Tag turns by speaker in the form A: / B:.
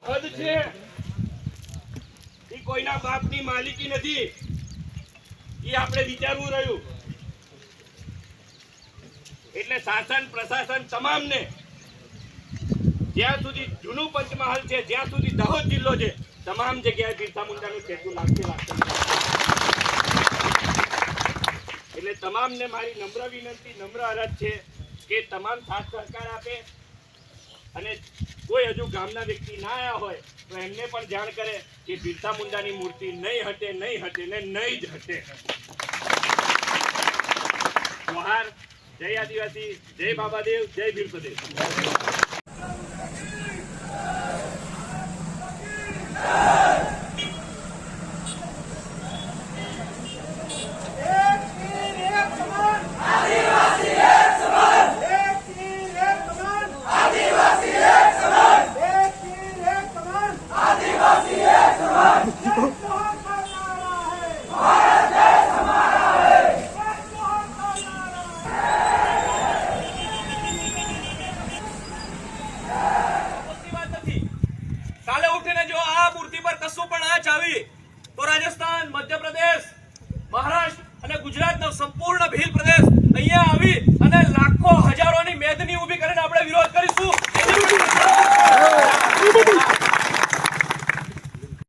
A: હદ છે એ કોઈના બાપની માલિકી નથી એ આપણે વિચારવું રહ્યું એટલે શાસન પ્રશાસન તમામને જ્યાં સુધી જૂનું પંચમહાલ છે જ્યાં સુધી દાહોદ જિલ્લો છે તમામ જગ્યાએ બિરસા મુંડાનું સ્ટેચ્યુ લાગશે એટલે તમામને મારી નમ્ર વિનંતી નમ્ર અરજ છે કે તમામ સાથ સહકાર આપે અને કોઈ હજુ ગામના વ્યક્તિ ના આવ્યા હોય તો એમને પણ જાણ કરે કે બિરસા મુંડાની મૂર્તિ નહીં હટે ને નહીં જ હટે. જોહાર. જય આદિવાસી, જય બાબાદેવ, જય વીર પ્રદેશ.
B: તો રાજસ્થાન, મધ્યપ્રદેશ, મહારાષ્ટ્ર અને ગુજરાતનો સંપૂર્ણ ભીલ પ્રદેશ અહીંયા આવી